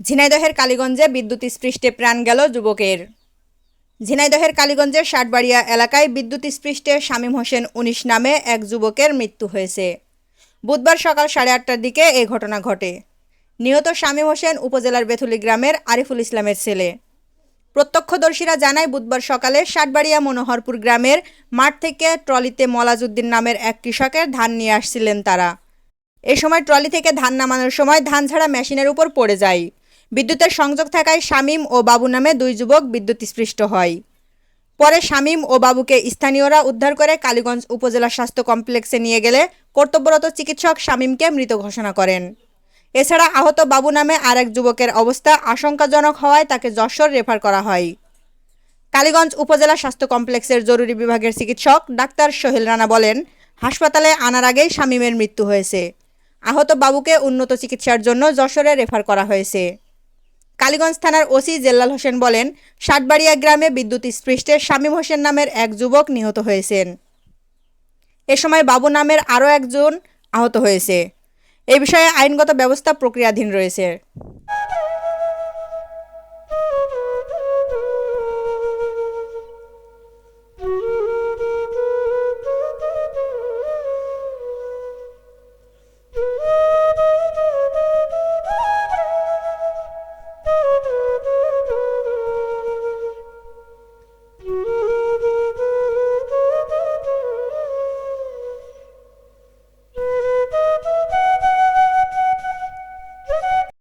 ঝিনাইদহের কালীগঞ্জে বিদ্যুৎস্পৃষ্টে প্রাণ গেল যুবকের। ঝিনাইদহের কালীগঞ্জের ষাটবাড়িয়া এলাকায় বিদ্যুৎস্পৃষ্টে শামীম হোসেন ১৯ নামে এক যুবকের মৃত্যু হয়েছে। বুধবার সকাল 8:30টার দিকে এই ঘটনা ঘটে। নিহত শামীম হোসেন উপজেলার বেথুলি গ্রামের আরিফুল ইসলামের ছেলে। প্রত্যক্ষদর্শীরা জানায়, বুধবার সকালে ষাটবাড়িয়া মনোহরপুর গ্রামের মাঠ থেকে ট্রলিতে মলাজউদ্দিন নামের এক কৃষকের ধান নিয়ে আসছিলেন তারা। এ সময় ট্রলি থেকে ধান নামানোর সময় ধান ঝাড়া মেশিনের উপর পড়ে যায়। বিদ্যুতের সংযোগ থাকায় শামীম ও বাবু নামে দুই যুবক বিদ্যুৎস্পৃষ্ট হয়। পরে শামীম ও বাবুকে স্থানীয়রা উদ্ধার করে কালীগঞ্জ উপজেলা স্বাস্থ্য কমপ্লেক্সে নিয়ে গেলে কর্তব্যরত চিকিৎসক শামীমকে মৃত ঘোষণা করেন। এছাড়া আহত বাবু নামে আরেক যুবকের অবস্থা আশঙ্কাজনক হওয়ায় তাকে যশোর রেফার করা হয়। কালীগঞ্জ উপজেলা স্বাস্থ্য কমপ্লেক্সের জরুরি বিভাগের চিকিৎসক ডাক্তার সোহেল রানা বলেন, হাসপাতালে আনার আগেই শামীমের মৃত্যু হয়েছে। আহত বাবুকে উন্নত চিকিৎসার জন্য যশোরে রেফার করা হয়েছে। কালীগঞ্জ থানার ওসি জেল্লাল হোসেন বলেন, ষাটবাড়িয়া গ্রামে বিদ্যুৎস্পৃষ্টে শামীম হোসেন নামের এক যুবক নিহত হয়েছেন। এ সময় বাবু নামের আরও একজন আহত হয়েছে। এ বিষয়ে আইনগত ব্যবস্থা প্রক্রিয়াধীন রয়েছে।